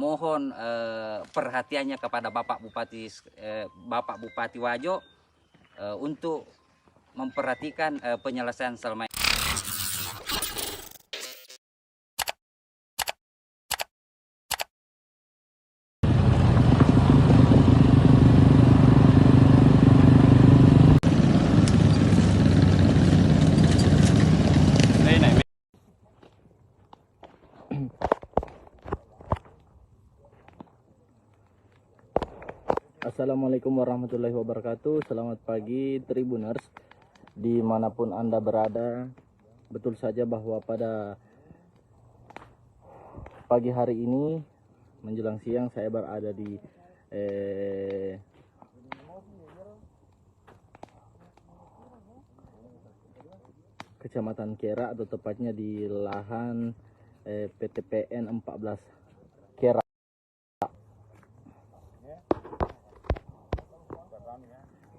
mohon perhatiannya kepada Bapak Bupati Wajo untuk memperhatikan penyelesaian selama ini. Assalamualaikum warahmatullahi wabarakatuh. Selamat pagi Tribuners dimanapun Anda berada. Betul saja bahwa pada pagi hari ini menjelang siang saya berada di Kecamatan Kera, atau tepatnya di lahan PTPN 14 Kera.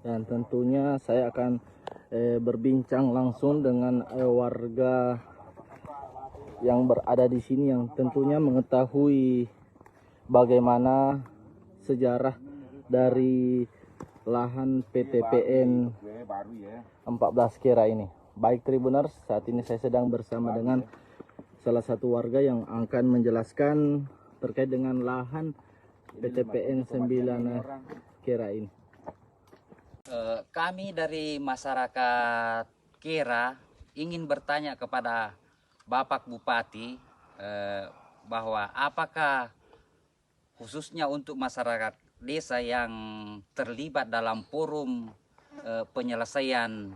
Dan tentunya saya akan berbincang langsung dengan warga yang berada di sini, yang tentunya mengetahui bagaimana sejarah dari lahan PTPN 14 Kera ini. Baik Tribuners, saat ini saya sedang bersama dengan salah satu warga yang akan menjelaskan terkait dengan lahan PTPN 9 Kera ini. Kami dari masyarakat Kera ingin bertanya kepada Bapak Bupati bahwa apakah khususnya untuk masyarakat desa yang terlibat dalam forum penyelesaian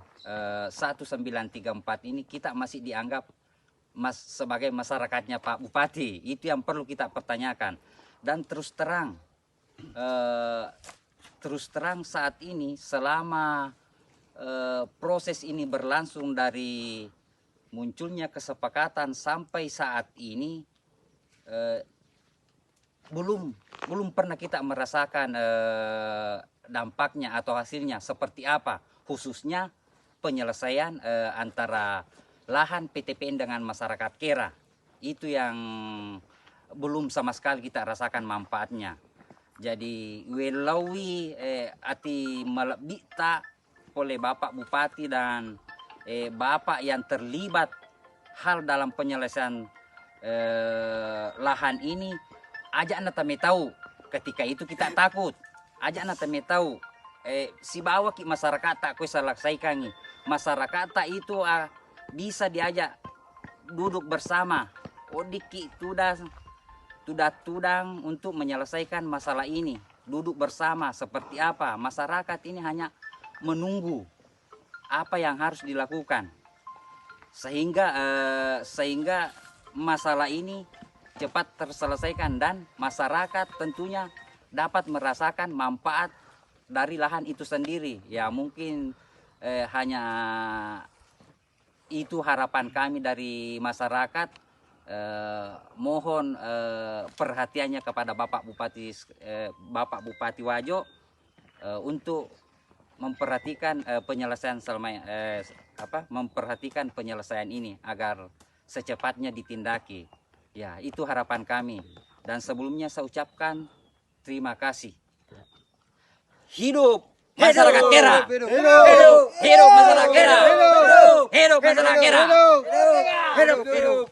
1934 ini, kita masih dianggap sebagai masyarakatnya Pak Bupati. Itu yang perlu kita pertanyakan. Dan terus terang saat ini, selama proses ini berlangsung dari munculnya kesepakatan sampai saat ini, belum pernah kita merasakan dampaknya atau hasilnya seperti apa, khususnya penyelesaian antara lahan PTPN dengan masyarakat Kera. Itu yang belum sama sekali kita rasakan manfaatnya. Jadi welaui ati malabita oleh Bapak Bupati dan Bapak yang terlibat hal dalam penyelesaian lahan ini, ajak anda tame tahu. Ketika itu kita takut, ajak anda tame tahu si bawa ki masyarakat tak kuisa laksaikan. Masyarakat tak itu bisa diajak duduk bersama, odiki tudang untuk menyelesaikan masalah ini, duduk bersama. Seperti apa masyarakat ini hanya menunggu apa yang harus dilakukan sehingga masalah ini cepat terselesaikan dan masyarakat tentunya dapat merasakan manfaat dari lahan itu sendiri. Ya mungkin hanya itu harapan kami dari masyarakat. Mohon perhatiannya kepada Bapak Bupati Wajo untuk memperhatikan penyelesaian memperhatikan penyelesaian ini agar secepatnya ditindaki. Ya, itu harapan kami. Dan sebelumnya saya ucapkan terima kasih. Hidup masyarakat Kera. Hidup masyarakat Kera. Hidup masyarakat Kera. Hidup.